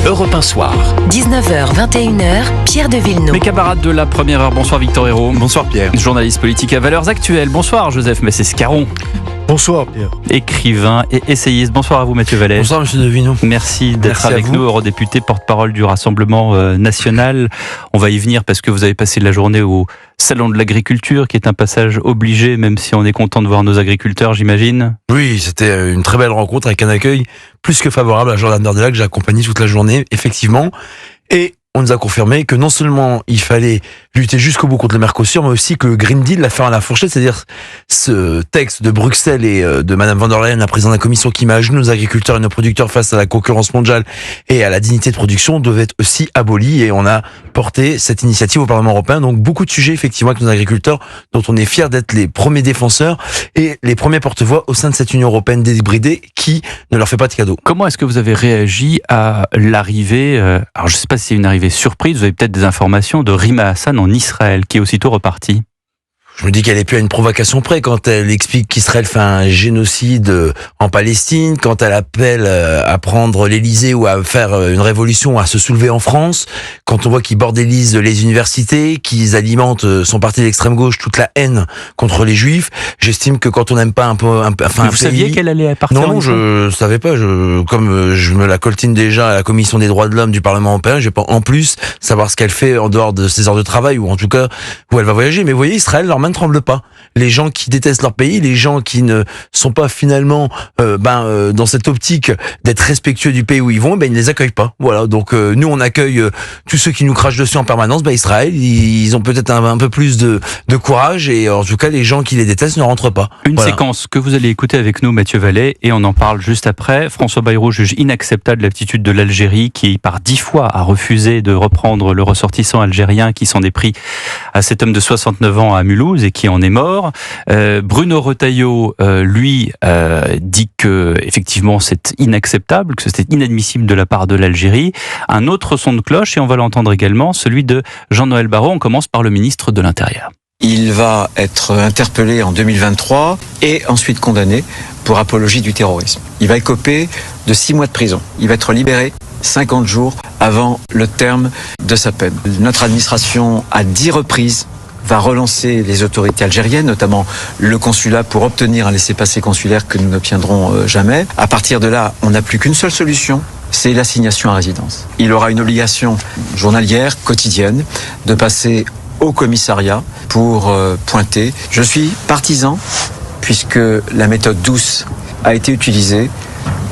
Europe 1 Soir. 19h, 21h, Pierre de Villeneuve. Mes camarades de la première heure, bonsoir Victor Hérault. Bonsoir Pierre. Journaliste politique à Valeurs Actuelles. Bonsoir Joseph Massescaron. Bonsoir Pierre. Écrivain et essayiste. Bonsoir à vous Mathieu Vallet. Bonsoir Monsieur Devineau. Merci d'être avec nous, eurodéputé, porte-parole du Rassemblement national. On va y venir parce que vous avez passé la journée au Salon de l'Agriculture, qui est un passage obligé, même si on est content de voir nos agriculteurs, j'imagine. Oui, c'était une très belle rencontre avec un accueil plus que favorable à Jordan Bardella, que j'ai accompagné toute la journée, effectivement. Et on nous a confirmé que non seulement il fallait lutter jusqu'au bout contre le Mercosur, mais aussi que le Green Deal, l'affaire à la fourchette, c'est-à-dire ce texte de Bruxelles et de Madame von der Leyen, la présidente de la Commission, qui met à genoux nos agriculteurs et nos producteurs face à la concurrence mondiale et à la dignité de production, devait être aussi aboli. Et on a porté cette initiative au Parlement européen. Donc beaucoup de sujets, effectivement, avec nos agriculteurs, dont on est fiers d'être les premiers défenseurs et les premiers porte-voix au sein de cette Union européenne débridée qui ne leur fait pas de cadeaux. Comment est-ce que vous avez réagi à l'arrivée, alors je ne sais pas si c'est une arrivée surprise, vous avez peut-être des informations de Rima Hassan en Israël, qui est aussitôt reparti. Je me dis qu'elle est plus à une provocation près quand elle explique qu'Israël fait un génocide en Palestine, quand elle appelle à prendre l'Élysée ou à faire une révolution, à se soulever en France, quand on voit qu'ils bordélisent les universités, qu'ils alimentent son parti d'extrême gauche toute la haine contre les Juifs. J'estime que quand on n'aime pas un vous saviez qu'elle allait partir? Non, je savais pas. Comme je me la coltine déjà à la Commission des droits de l'homme du Parlement européen, je vais pas en plus savoir ce qu'elle fait en dehors de ses heures de travail ou en tout cas où elle va voyager. Mais vous voyez, Israël, leur main ne tremble pas. Les gens qui détestent leur pays, les gens qui ne sont pas finalement dans cette optique d'être respectueux du pays où ils vont, ils ne les accueillent pas. Voilà. Donc nous on accueille tous ceux qui nous crachent dessus en permanence. Israël, ils ont peut-être un peu plus de courage et en tout cas les gens qui les détestent ne rentrent pas. Une séquence que vous allez écouter avec nous, Mathieu Vallet, et on en parle juste après. François Bayrou juge inacceptable l'attitude de l'Algérie qui par 10 fois a refusé de reprendre le ressortissant algérien qui s'en est pris à cet homme de 69 ans à Mulhouse et qui en est mort. Bruno Retailleau, lui, dit que effectivement c'est inacceptable, que c'était inadmissible de la part de l'Algérie. Un autre son de cloche, et on va l'entendre également, celui de Jean-Noël Barrot. On commence par le ministre de l'Intérieur. Il va être interpellé en 2023 et ensuite condamné pour apologie du terrorisme. Il va écoper de 6 mois de prison. Il va être libéré 50 jours avant le terme de sa peine. Notre administration, à 10 reprises, va relancer les autorités algériennes, notamment le consulat, pour obtenir un laissez-passer consulaire que nous n'obtiendrons jamais. À partir de là, on n'a plus qu'une seule solution, c'est l'assignation à résidence. Il aura une obligation journalière, quotidienne, de passer au commissariat pour pointer. Je suis partisan, puisque la méthode douce a été utilisée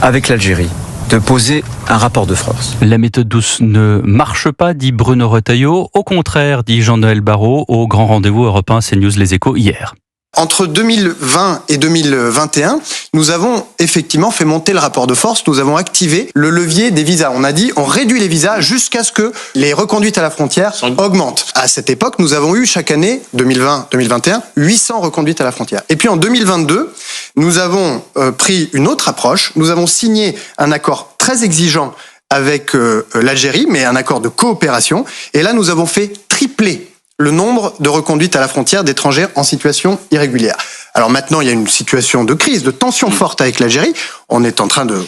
avec l'Algérie, de poser un rapport de force. La méthode douce ne marche pas, dit Bruno Retailleau. Au contraire, dit Jean-Noël Barrot, au grand rendez-vous européen CNews Les Échos hier. Entre 2020 et 2021, nous avons effectivement fait monter le rapport de force, nous avons activé le levier des visas. On a dit, on réduit les visas jusqu'à ce que les reconduites à la frontière augmentent. À cette époque, nous avons eu chaque année, 2020-2021, 800 reconduites à la frontière. Et puis en 2022, nous avons pris une autre approche, nous avons signé un accord très exigeant avec l'Algérie, mais un accord de coopération, et là nous avons fait tripler le nombre de reconduites à la frontière d'étrangers en situation irrégulière. Alors maintenant, il y a une situation de crise, de tension forte avec l'Algérie. On est en train de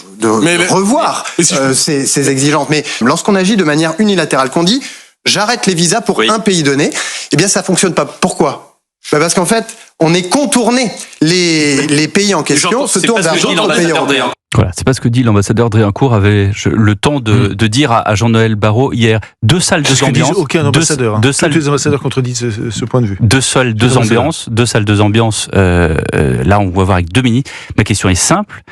revoir ces exigences. Mais lorsqu'on agit de manière unilatérale, qu'on dit « j'arrête les visas pour un pays donné », eh bien ça fonctionne pas. Pourquoi ? Parce qu'en fait, on est contourné. Les pays en question se tournent vers d'autres pays européens. Voilà, c'est pas ce que dit l'ambassadeur Driancourt avait le temps de dire à Jean-Noël Barrot hier. 2 salles, 2 ambiances. Aucun ambassadeur. Tous les ambassadeurs contredisent ce point de vue. 2 salles, 2 ambiances. 2 salles, 2 ambiances. Là, on va voir avec Dominique. Ma question est simple.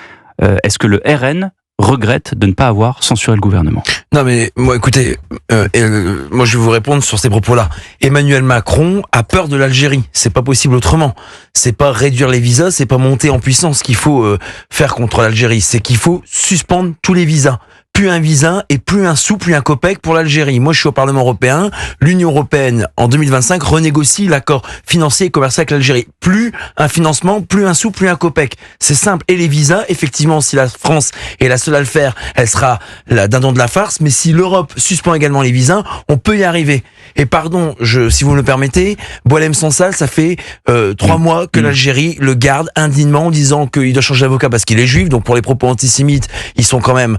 Est-ce que le RN regrette de ne pas avoir censuré le gouvernement? Non mais moi écoutez, moi je vais vous répondre sur ces propos-là. Emmanuel Macron a peur de l'Algérie, c'est pas possible autrement. C'est pas réduire les visas, c'est pas monter en puissance qu'il faut faire contre l'Algérie, c'est qu'il faut suspendre tous les visas. Plus un visa et plus un sou, plus un copec pour l'Algérie. Moi, je suis au Parlement européen. L'Union européenne, en 2025, renégocie l'accord financier et commercial avec l'Algérie. Plus un financement, plus un sou, plus un copec. C'est simple. Et les visas, effectivement, si la France est la seule à le faire, elle sera la dindon de la farce. Mais si l'Europe suspend également les visas, on peut y arriver. Et pardon, si vous me le permettez, Boualem Sansal, ça fait 3 mois que l'Algérie le garde indignement en disant qu'il doit changer d'avocat parce qu'il est juif. Donc pour les propos antisémites, ils sont quand même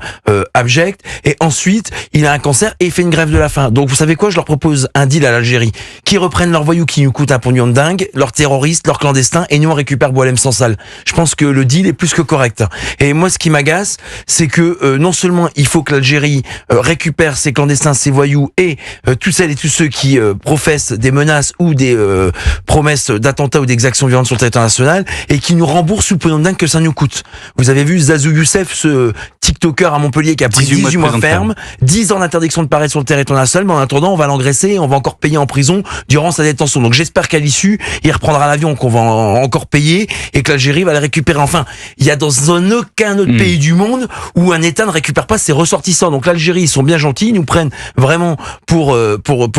abject, et ensuite il a un cancer et il fait une grève de la faim. Donc vous savez quoi, je leur propose un deal à l'Algérie, qui reprennent leurs voyous qui nous coûtent un pognon de dingue, leurs terroristes, leurs clandestins, et nous on récupère Boualem Sansal. Je pense que le deal est plus que correct. Et moi ce qui m'agace, c'est que non seulement il faut que l'Algérie récupère ses clandestins, ses voyous, et tous celles et tous ceux qui professent des menaces ou des promesses d'attentats ou d'exactions violentes sur le territoire national, et qui nous remboursent sous le pognon de dingue que ça nous coûte. Vous avez vu Zazou Youssef, ce TikToker à Montpellier qui a pris 18 mois ferme, 10 ans d'interdiction de paraître sur le territoire national, mais en attendant, on va l'engraisser et on va encore payer en prison durant sa détention. Donc j'espère qu'à l'issue, il reprendra l'avion qu'on va encore payer et que l'Algérie va le récupérer. Enfin, il y a dans aucun autre pays du monde où un État ne récupère pas ses ressortissants. Donc l'Algérie, ils sont bien gentils, ils nous prennent vraiment pour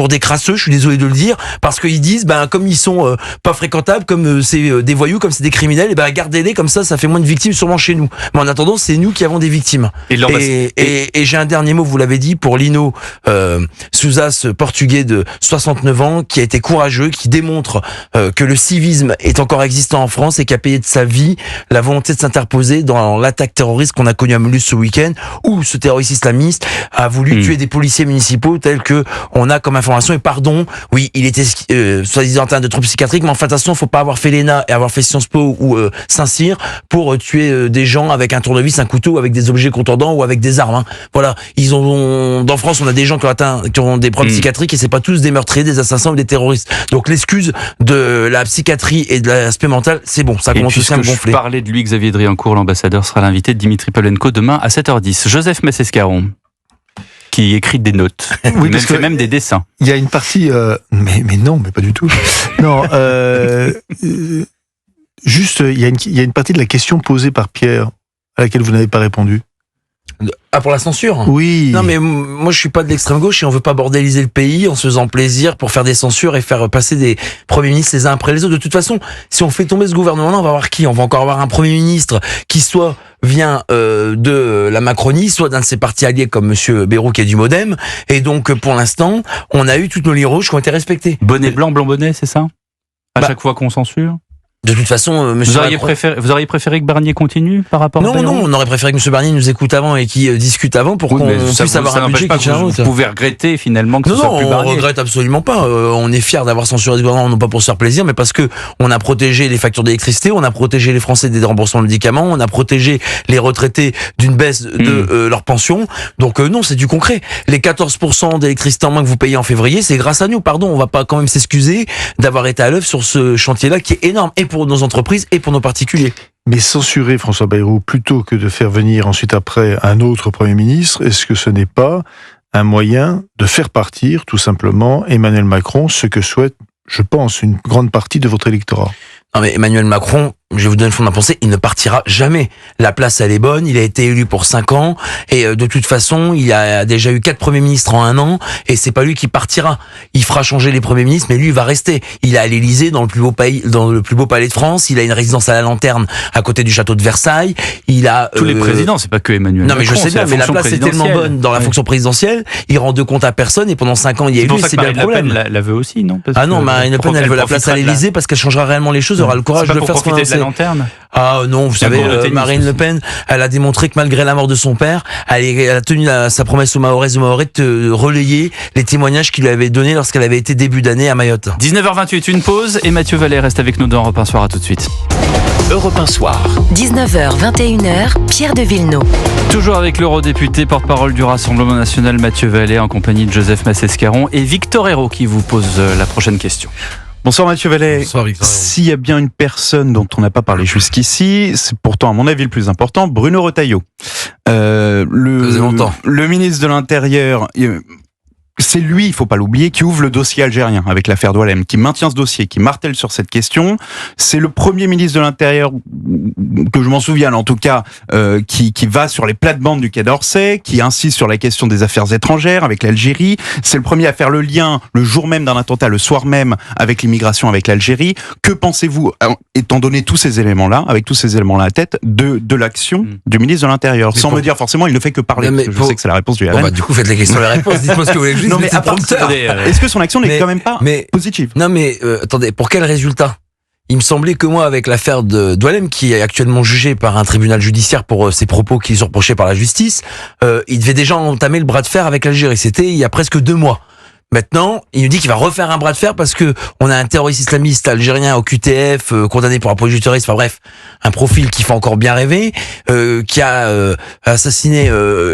des crasseux, je suis désolé de le dire, parce qu'ils disent, comme ils sont pas fréquentables, comme c'est des voyous, comme c'est des criminels, et gardez-les, comme ça fait moins de victimes sûrement chez nous. Mais en attendant, c'est nous qui avons des victimes. Et j'ai un dernier mot, vous l'avez dit, pour Lino Sousa, ce Portugais de 69 ans, qui a été courageux, qui démontre que le civisme est encore existant en France et qui a payé de sa vie la volonté de s'interposer dans l'attaque terroriste qu'on a connue à Mulhouse ce week-end, où ce terroriste islamiste a voulu tuer des policiers municipaux tels que on a comme information. Et pardon, oui, il était soi-disant atteint de troubles psychiatriques, mais en fin de façon, faut pas avoir fait l'ENA et avoir fait Sciences Po ou Saint-Cyr pour tuer des gens avec un tournevis, un couteau, avec des objets contondants ou avec des armes. Hein. Voilà, dans France, on a des gens qui ont des problèmes psychiatriques et c'est pas tous des meurtriers, des assassins ou des terroristes. Donc l'excuse de la psychiatrie et de l'aspect mental, c'est bon, ça commence aussi à me gonfler. Je parlais de lui, Xavier Driancourt, l'ambassadeur, sera l'invité de Dimitri Pavlenko demain à 7h10. Joseph Massescaron, qui écrit des notes, oui, fait même des dessins. Il y a une partie, mais non, mais pas du tout. Non, juste, il y a une partie de la question posée par Pierre à laquelle vous n'avez pas répondu. Ah, pour la censure ? Oui. Non, mais moi, je suis pas de l'extrême gauche et on veut pas bordéliser le pays en se faisant plaisir pour faire des censures et faire passer des premiers ministres les uns après les autres. De toute façon, si on fait tomber ce gouvernement-là, on va avoir qui ? On va encore avoir un premier ministre qui soit vient de la Macronie, soit d'un de ses partis alliés comme monsieur Bayrou qui est du Modem. Et donc, pour l'instant, on a eu toutes nos lignes rouges qui ont été respectées. Bonnet blanc, blanc bonnet, c'est ça ? À chaque fois qu'on censure ? De toute façon, monsieur vous auriez préféré que Barnier continue par rapport à Non, on aurait préféré que monsieur Barnier nous écoute avant et qu'il discute avant pour qu'on puisse avoir un budget qui tient la route. Vous pouvez regretter finalement que ce soit plus Barnier. Non, on regrette absolument pas. On est fiers d'avoir censuré ce gouvernement, non pas pour se faire plaisir, mais parce que on a protégé les factures d'électricité, on a protégé les Français des remboursements de médicaments, on a protégé les retraités d'une baisse de leur pension. Donc non, c'est du concret. Les 14% d'électricité en moins que vous payez en février, c'est grâce à nous. Pardon, on va pas quand même s'excuser d'avoir été à l'œuvre sur ce chantier-là qui est énorme, et pour nos entreprises et pour nos particuliers. Mais censurer François Bayrou plutôt que de faire venir ensuite après un autre Premier ministre, est-ce que ce n'est pas un moyen de faire partir tout simplement Emmanuel Macron, ce que souhaite, je pense, une grande partie de votre électorat ? Non mais Emmanuel Macron, je vais vous donner le fond d'un pensée, il ne partira jamais. La place, elle est bonne, il a été élu pour 5 ans, et de toute façon, il a déjà eu 4 premiers ministres en 1 an, et c'est pas lui qui partira. Il fera changer les premiers ministres, mais lui, il va rester. Il est à l'Élysée, dans le plus beau palais de France, il a une résidence à la Lanterne, à côté du château de Versailles, il a... Tous les présidents, c'est pas que Emmanuel Macron. Non mais je sais bien, mais la place est tellement bonne dans la fonction présidentielle, il rend de compte à personne, et pendant 5 ans, il y a élu, c'est bien le problème. Marine Le Pen la veut aussi, non ? Non, Marine Le Pen, elle veut la place à l'Élysée parce qu'elle changera réellement les choses, aura le courage de le faire ce qu'on a fait. Ah non, vous savez, Marine Le Pen, elle a démontré que malgré la mort de son père, elle a tenu sa promesse aux Mahoraises de relayer les témoignages qu'il lui avait donnés lorsqu'elle avait été début d'année à Mayotte. 19h28, une pause, et Mathieu Vallet reste avec nous dans Europe 1 Soir. À tout de suite. Europe 1 Soir. 19h, 21h, Pierre de Villeneuve. Toujours avec l'eurodéputé, porte-parole du Rassemblement National, Mathieu Vallet, en compagnie de Joseph Massescaron et Victor Hérault qui vous pose la prochaine question. Bonsoir Mathieu Vallet. Bonsoir Victor. S'il y a bien une personne dont on n'a pas parlé jusqu'ici, c'est pourtant à mon avis le plus important, Bruno Retailleau. Le ministre de l'Intérieur, c'est lui, il faut pas l'oublier, qui ouvre le dossier algérien avec l'affaire Doualem, qui maintient ce dossier, qui martèle sur cette question. C'est le premier ministre de l'Intérieur, que je m'en souviens en tout cas, qui va sur les plates-bandes du Quai d'Orsay, qui insiste sur la question des affaires étrangères avec l'Algérie. C'est le premier à faire le lien le jour même d'un attentat, le soir même, avec l'immigration avec l'Algérie. Que pensez-vous, étant donné tous ces éléments-là, avec tous ces éléments-là à tête, de l'action du ministre de l'Intérieur, sans me dire forcément il ne fait que parler, parce que je sais que c'est la réponse du RN. Du coup, faites les questions et les réponses. Dites-moi ce que vous voulez que je dise. Non, mais à part ça, est-ce que son action n'est quand même pas positive ? Non, mais attendez, pour quel résultat ? il me semblait que moi, avec l'affaire de Doualem, qui est actuellement jugé par un tribunal judiciaire pour ses propos qui sont reprochés par la justice, il devait déjà entamer le bras de fer avec l'Algérie. C'était il y a presque 2 mois. Maintenant, il nous dit qu'il va refaire un bras de fer parce que on a un terroriste islamiste algérien au QTF condamné pour apologie du terrorisme. Enfin bref, un profil qui fait encore bien rêver, qui a assassiné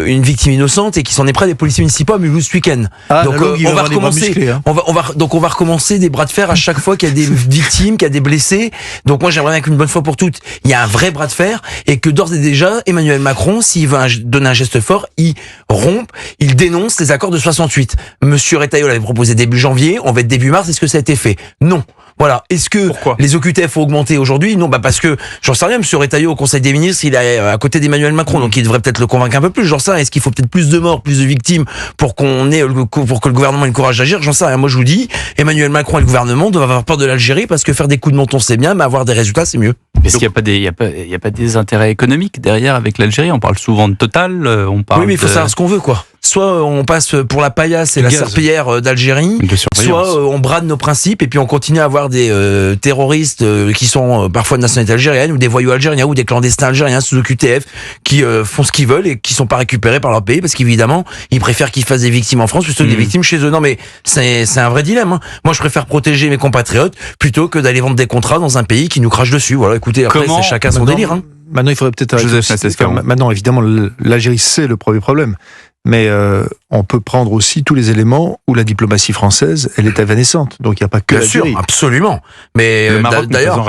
une victime innocente et qui s'en est près des policiers municipaux à Mulhouse ce week-end. Donc on va recommencer. On va recommencer des bras de fer à chaque fois qu'il y a des victimes, qu'il y a des blessés. Donc moi j'aimerais bien qu'une bonne fois pour toutes, il y a un vrai bras de fer et que d'ores et déjà Emmanuel Macron, s'il veut donner un geste fort, il rompe, il dénonce les accords de 68. Monsieur Retailleau l'avait proposé début janvier, on va être début mars, est-ce que ça a été fait? Non. Voilà. Est-ce que les OQTF ont augmenté aujourd'hui? Non, parce que, j'en sais rien, monsieur Retailleau, au Conseil des ministres, il est à côté d'Emmanuel Macron, donc il devrait peut-être le convaincre un peu plus, j'en sais rien. Est-ce qu'il faut peut-être plus de morts, plus de victimes pour pour que le gouvernement ait le courage d'agir? J'en sais rien. Moi, je vous dis, Emmanuel Macron et le gouvernement doivent avoir peur de l'Algérie parce que faire des coups de menton, c'est bien, mais avoir des résultats, c'est mieux. Est-ce qu'il n'y a pas des intérêts économiques derrière avec l'Algérie? On parle souvent de Total, on parle. Oui, mais il faut savoir ce qu'on veut, quoi. Soit on passe pour la paillasse et la serpillière d'Algérie, soit on brade nos principes et puis on continue à avoir des terroristes qui sont parfois de nationalité algérienne ou des voyous algériens ou des clandestins algériens sous le QTF qui font ce qu'ils veulent et qui sont pas récupérés par leur pays parce qu'évidemment ils préfèrent qu'ils fassent des victimes en France plutôt que des victimes chez eux. Non mais c'est un vrai dilemme. Hein. Moi je préfère protéger mes compatriotes plutôt que d'aller vendre des contrats dans un pays qui nous crache dessus. Voilà, écoutez, après c'est chacun son délire. Hein. Maintenant il faudrait peut-être maintenant évidemment l'Algérie c'est le premier problème. Mais on peut prendre aussi tous les éléments où la diplomatie française, elle est évanescente. Donc il n'y a pas que l'Algérie. Bien sûr, absolument. Mais d'ailleurs,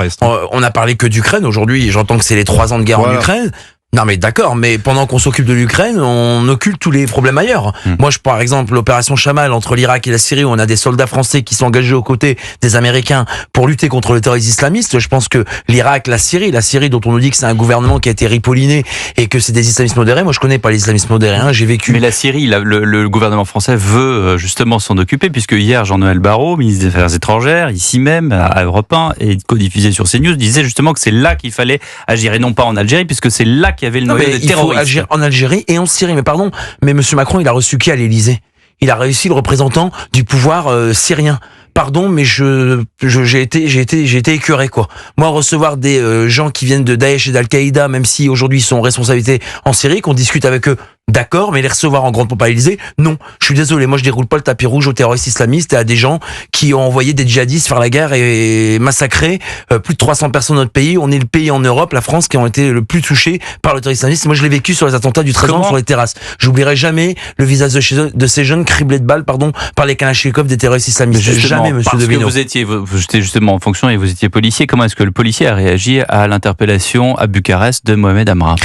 on a parlé que d'Ukraine. Aujourd'hui, j'entends que c'est les 3 ans de guerre en Ukraine. Non mais d'accord, mais pendant qu'on s'occupe de l'Ukraine, on occulte tous les problèmes ailleurs. Moi, par exemple, l'opération Chamal entre l'Irak et la Syrie, où on a des soldats français qui sont engagés aux côtés des Américains pour lutter contre le terrorisme islamiste. Je pense que l'Irak, la Syrie dont on nous dit que c'est un gouvernement qui a été ripolliné et que c'est des islamistes modérés. Moi, je connais pas les islamistes modérés. Hein, j'ai vécu. Mais la Syrie, le gouvernement français veut justement s'en occuper, puisque hier, Jean-Noël Barrot, ministre des Affaires étrangères, ici même à Europe 1 et codiffusé sur CNews, disait justement que c'est là qu'il fallait agir et non pas en Algérie, puisque c'est là qu'il y avait le noyau des terroristes. Il faut agir en Algérie et en Syrie. Mais pardon, mais monsieur Macron, il a reçu qui à l'Élysée? Il a réussi le représentant du pouvoir syrien. Pardon, mais j'ai été écœuré, quoi. Moi, recevoir des gens qui viennent de Daesh et d'Al-Qaïda, même si aujourd'hui ils sont en responsabilité en Syrie, qu'on discute avec eux, d'accord, mais les recevoir en grande pompe à l'Élysée, non. Je suis désolé, moi je déroule pas le tapis rouge aux terroristes islamistes et à des gens qui ont envoyé des djihadistes faire la guerre et massacrer plus de 300 personnes dans notre pays. On est le pays en Europe, la France, qui ont été le plus touché par le terrorisme islamiste. Moi je l'ai vécu sur les attentats du 13 novembre sur les terrasses. J'oublierai jamais le visage de ces jeunes criblés de balles, par les kalachnikovs des terroristes islamistes. Jamais, monsieur Devino. Vous étiez justement en fonction et vous étiez policier. Comment est-ce que le policier a réagi à l'interpellation à Bucarest de Mohamed Amra?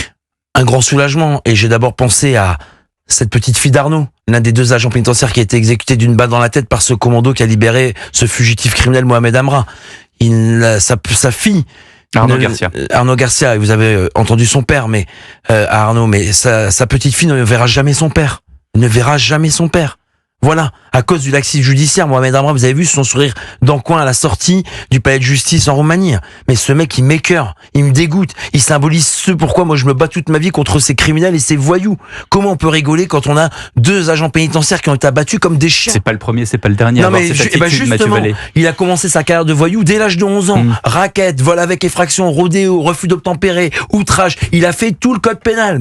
Un grand soulagement, et j'ai d'abord pensé à cette petite fille d'Arnaud, l'un des 2 agents pénitentiaires qui a été exécuté d'une balle dans la tête par ce commando qui a libéré ce fugitif criminel Mohamed Amra. Sa fille, Arnaud Garcia, vous avez entendu son père, mais Arnaud, mais sa petite fille ne verra jamais son père. Ne verra jamais son père. Voilà, à cause du laxisme judiciaire, Mohamed Amra, vous avez vu son sourire dans le coin à la sortie du palais de justice en Roumanie. Mais ce mec, il m'écœure, il me dégoûte, il symbolise ce pourquoi moi je me bats toute ma vie contre ces criminels et ces voyous. Comment on peut rigoler quand on a 2 agents pénitentiaires qui ont été abattus comme des chiens? C'est pas le premier, c'est pas le dernier. Non mais justement, il a commencé sa carrière de voyou dès l'âge de 11 ans. Raquette, vol avec effraction, rodéo, refus d'obtempérer, outrage. Il a fait tout le code pénal,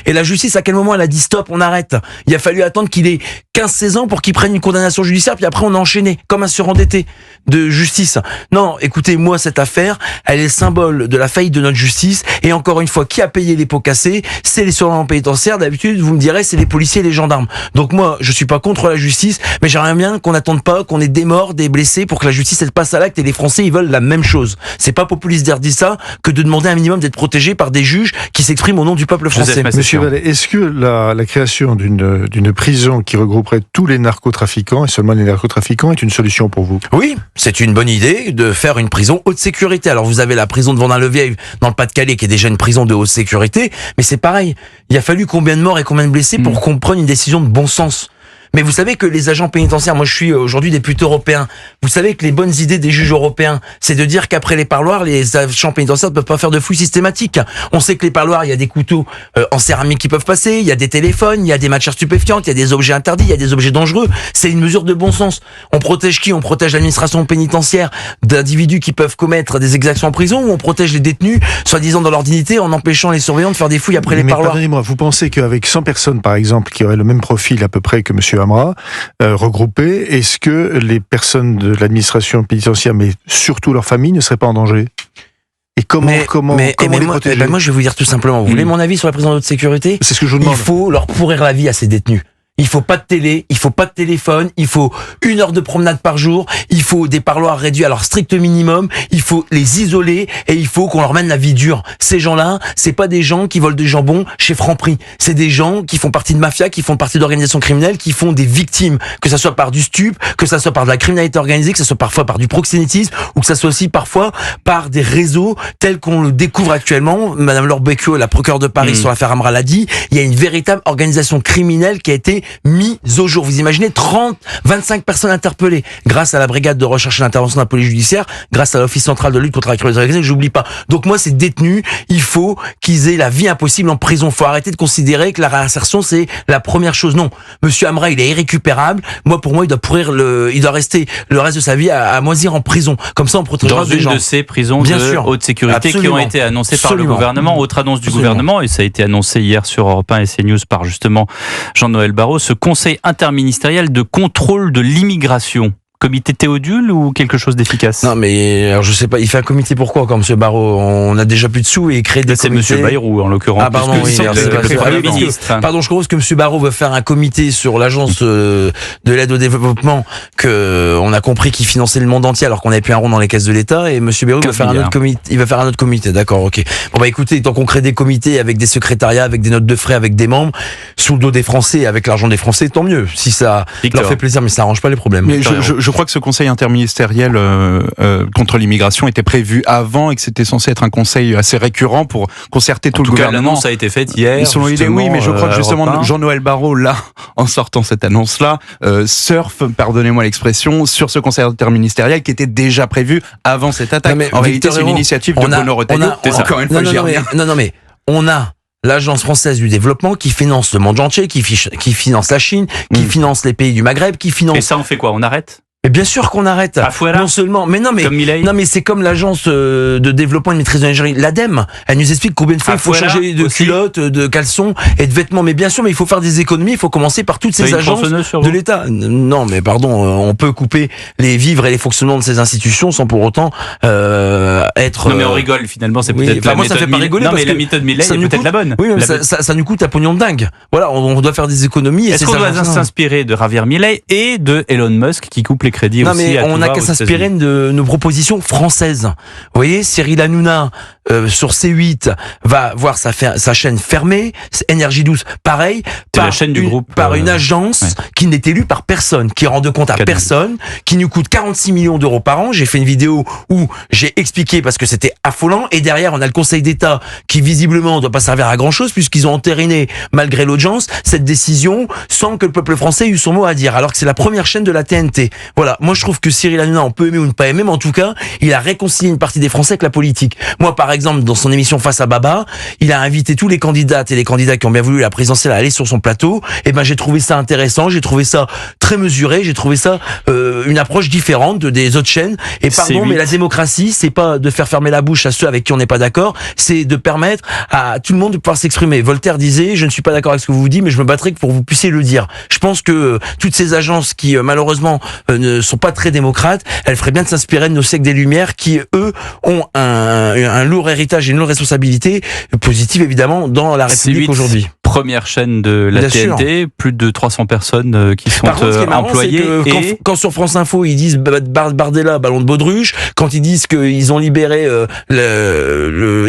Et la justice, à quel moment elle a dit stop, on arrête? Il a fallu attendre qu'il ait 15-16 ans pour qu'il prenne une condamnation judiciaire, puis après on a enchaîné, comme un surendetté de justice. Non, écoutez, moi, cette affaire, elle est le symbole de la faillite de notre justice, et encore une fois, qui a payé les pots cassés? C'est les surveillants pénitentiaires. D'habitude, vous me direz, c'est les policiers et les gendarmes. Donc moi, je suis pas contre la justice, mais j'aimerais bien qu'on n'attende pas qu'on ait des morts, des blessés, pour que la justice, elle passe à l'acte, et les Français, ils veulent la même chose. C'est pas populiste d'air dire ça, que de demander un minimum d'être protégé par des juges qui s'expriment au nom du peuple français. Monsieur Vallée, est-ce que la création d'une prison qui regrouperait tous les narcotrafiquants et seulement les narcotrafiquants est une solution pour vous? Oui, c'est une bonne idée de faire une prison haute sécurité. Alors vous avez la prison de Vendin-le-Vieil dans le Pas-de-Calais qui est déjà une prison de haute sécurité, mais c'est pareil. Il a fallu combien de morts et combien de blessés pour qu'on prenne une décision de bon sens? Mais vous savez que les agents pénitentiaires, moi je suis aujourd'hui député européen, vous savez que les bonnes idées des juges européens, c'est de dire qu'après les parloirs, les agents pénitentiaires ne peuvent pas faire de fouilles systématiques. On sait que les parloirs, il y a des couteaux en céramique qui peuvent passer, il y a des téléphones, il y a des matières stupéfiantes, il y a des objets interdits, il y a des objets dangereux. C'est une mesure de bon sens. On protège qui? On protège l'administration pénitentiaire d'individus qui peuvent commettre des exactions en prison, ou on protège les détenus, soi-disant dans leur dignité, en empêchant les surveillants de faire des fouilles après les parloirs? Pardonnez-moi, vous pensez qu'avec 100 personnes, par exemple, qui auraient le même profil à peu près que M. Amra, regroupées, est-ce que les personnes de l'administration pénitentiaire, mais surtout leurs familles, ne seraient pas en danger? Et comment les protéger? Moi, je vais vous dire tout simplement. Vous voulez mon avis sur la prison de haute sécurité? C'est ce que je vous demande. Il faut leur pourrir la vie à ces détenus. Il faut pas de télé, il faut pas de téléphone, il faut 1 heure de promenade par jour, il faut des parloirs réduits à leur strict minimum, il faut les isoler et il faut qu'on leur mène la vie dure. Ces gens-là, c'est pas des gens qui volent du jambon chez Franprix. C'est des gens qui font partie de mafia, qui font partie d'organisations criminelles, qui font des victimes, que ça soit par du stup, que ça soit par de la criminalité organisée, que ça soit parfois par du proxénétisme ou que ça soit aussi parfois par des réseaux tels qu'on le découvre actuellement. Madame Laure Becchio, la procureure de Paris sur l'affaire Amra l'a dit, il y a une véritable organisation criminelle qui a été mise au jour. Vous imaginez 25 personnes interpellées grâce à la brigade de recherche et d'intervention de la police judiciaire, grâce à l'Office central de lutte contre la criminalité organisée, que j'oublie pas. Donc moi, ces détenus, il faut qu'ils aient la vie impossible en prison. Faut arrêter de considérer que la réinsertion, c'est la première chose. Non. Monsieur Amra, il est irrécupérable. Pour moi, il doit rester le reste de sa vie à moisir en prison. Comme ça, on protégera des gens. Dans une de ces prisons de haute sécurité qui ont été annoncées par le gouvernement. Autre annonce du gouvernement, et ça a été annoncé hier sur Europe 1 et CNews par justement Jean-Noël Barrot, ce conseil interministériel de contrôle de l'immigration. Comité Théodule ou quelque chose d'efficace? Non, mais alors je sais pas, il fait un comité pourquoi quand M. Barrot? On a déjà plus de sous et il crée des comités. C'est M. Bayrou en l'occurrence. Ah pardon, oui, pardon, je propose que M. Barrot veut faire un comité sur l'agence de l'aide au développement que on a compris qu'il finançait le monde entier alors qu'on n'avait plus un rond dans les caisses de l'État, et M. Bayrou va faire un autre comité. Il va faire un autre comité, d'accord, ok. Bon bah écoutez, tant qu'on crée des comités avec des secrétariats, avec des notes de frais, avec des membres, sous le dos des Français, avec l'argent des Français, tant mieux. Si ça leur fait plaisir, mais ça arrange pas les problèmes. Mais je crois que ce conseil interministériel contre l'immigration était prévu avant et que c'était censé être un conseil assez récurrent pour concerter tout le gouvernement. L'annonce a été faite hier. Selon l'idée, oui, mais je crois que justement Jean-Noël Barrot, là, en sortant cette annonce-là, surfe, pardonnez-moi l'expression, sur ce conseil interministériel qui était déjà prévu avant cette attaque. Non, mais en réalité, c'est une initiative de Bruno Retailleau. Encore une fois, je dis rien. Non, mais on a l'Agence française du développement qui finance le monde entier, qui finance la Chine, qui finance les pays du Maghreb, qui finance... Et ça, on fait quoi? On arrête? Mais bien sûr qu'on arrête. Non seulement, mais non, mais c'est comme l'agence de développement et de maîtrise de l'ingénierie, l'ADEME. Elle nous explique combien de fois il faut changer de culottes, de caleçons et de vêtements. Mais bien sûr, mais il faut faire des économies. Il faut commencer par toutes ces agences de l'État. Non, mais pardon, on peut couper les vivres et les fonctionnements de ces institutions sans pour autant être. Non, mais on rigole finalement. C'est peut-être. Enfin, moi, ça fait pas rigoler. Non, mais la méthode Milei est peut-être la bonne. Oui, mais ça nous coûte un pognon de dingue. Voilà, on doit faire des économies. Est-ce qu'on doit s'inspirer de Javier Milei et de Elon Musk qui coupe les crédits aussi? Non, mais on n'a qu'à s'inspirer de nos propositions françaises. Vous voyez, Cyril Hanouna sur C8 va voir sa chaîne fermée, Énergie 12 pareil, par la chaîne du groupe, par une agence qui n'est élue par personne, qui rend de compte à personne, qui nous coûte 46 millions d'euros par an. J'ai fait une vidéo où j'ai expliqué parce que c'était affolant, et derrière on a le Conseil d'État qui visiblement ne doit pas servir à grand chose puisqu'ils ont entériné, malgré l'audience, cette décision sans que le peuple français ait eu son mot à dire, alors que c'est la première chaîne de la TNT. Voilà, moi je trouve que Cyril Hanouna, on peut aimer ou ne pas aimer, mais en tout cas, il a réconcilié une partie des Français avec la politique. Moi, par exemple, dans son émission Face à Baba, il a invité tous les candidates et les candidats qui ont bien voulu la présidentielle à aller sur son plateau. Et ben, j'ai trouvé ça intéressant, j'ai trouvé ça très mesuré, j'ai trouvé ça une approche différente des autres chaînes. Et pardon, mais la démocratie, c'est pas de faire fermer la bouche à ceux avec qui on n'est pas d'accord, c'est de permettre à tout le monde de pouvoir s'exprimer. Voltaire disait, je ne suis pas d'accord avec ce que vous dites, mais je me battrai pour que vous puissiez le dire. Je pense que toutes ces agences qui, malheureusement, ne sont pas très démocrates, elles feraient bien de s'inspirer de nos siècles des Lumières qui, eux, ont un lourd héritage et une lourde responsabilité positive, évidemment, dans la République aujourd'hui. Première chaîne de la TNT, plus de 300 personnes qui sont employées. Quand sur France Info, ils disent Bardella, ballon de baudruche, quand ils disent qu'ils ont libéré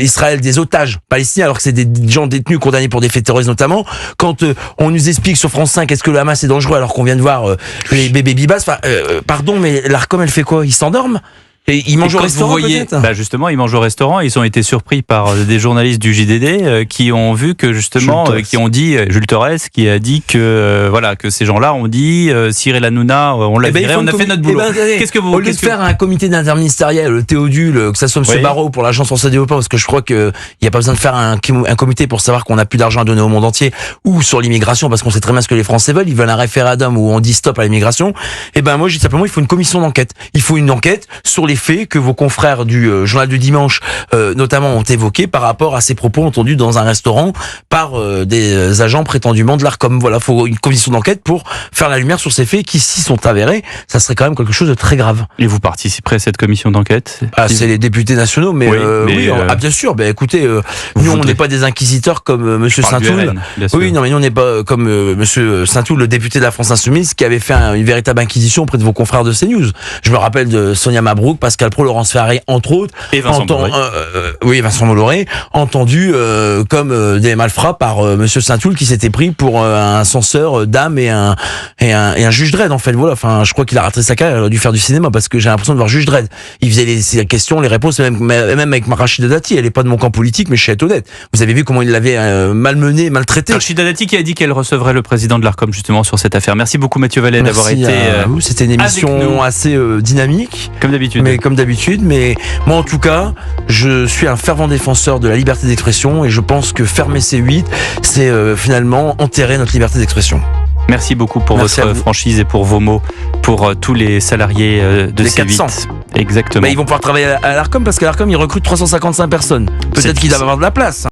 Israël des otages palestiniens, alors que c'est des gens détenus, condamnés pour des faits terroristes notamment, quand on nous explique sur France 5 est-ce que le Hamas est dangereux alors qu'on vient de voir les bébés Bibas, pardon, mais l'Arcom, elle fait quoi? Ils s'endorment? Et ils mangent au quand restaurant, vous voyez, peut-être justement, ils mangent au restaurant. Ils ont été surpris par des journalistes du JDD qui ont vu que justement, qui ont dit, Jules Torres, qui a dit que que ces gens-là ont dit Cyril Hanouna, on l'a viré, on a fait notre boulot. Qu'est-ce que vous au lieu de faire un comité d'interministériel, le Théodule, que ça soit M. Barrault pour l'Agence française de développement, parce que je crois qu'il n'y a pas besoin de faire un comité pour savoir qu'on n'a plus d'argent à donner au monde entier, ou sur l'immigration, parce qu'on sait très bien ce que les Français veulent. Ils veulent un référendum où on dit stop à l'immigration. Moi, je dis simplement, il faut une commission d'enquête. Il faut une enquête sur les faits que vos confrères du journal du dimanche, notamment, ont évoqués par rapport à ces propos entendus dans un restaurant par des agents prétendument de l'Arcom. Voilà, faut une commission d'enquête pour faire la lumière sur ces faits qui, s'ils sont avérés, ça serait quand même quelque chose de très grave. Et vous participerez à cette commission d'enquête? C'est les députés nationaux, mais bien sûr. Écoutez, nous, on n'est pas des inquisiteurs comme Monsieur Saint-Toul. Oui, non, mais nous, on n'est pas comme Monsieur Saint-Toul, le député de la France Insoumise, qui avait fait une véritable inquisition auprès de vos confrères de CNews. Je me rappelle de Sonia Mabrouk, Pascal Praud, Laurence Ferrari, entre autres. Et Vincent Bolloré. Vincent Bolloré, entendu comme des malfrats par Monsieur Saint-Toul, qui s'était pris pour un censeur d'âme et un juge Dredd, en fait. Voilà. Enfin, je crois qu'il a raté sa carrière, il a dû faire du cinéma, parce que j'ai l'impression de voir juge Dredd. Il faisait les questions, les réponses, même avec Rachida Dati. Elle est pas de mon camp politique, mais je suis honnête. Vous avez vu comment il l'avait malmené, maltraité. Rachida Dati qui a dit qu'elle recevrait le président de l'Arcom justement sur cette affaire. Merci beaucoup Mathieu Vallet d'avoir été. C'était une émission assez dynamique, comme d'habitude. Mais moi, en tout cas, je suis un fervent défenseur de la liberté d'expression et je pense que fermer C8, c'est finalement enterrer notre liberté d'expression. Merci beaucoup pour votre franchise et pour vos mots, pour tous les salariés de les C8. 400. Exactement. Mais ils vont pouvoir travailler à l'Arcom, parce qu'à l'Arcom, ils recrutent 355 personnes. Peut-être qu'ils doivent avoir de la place.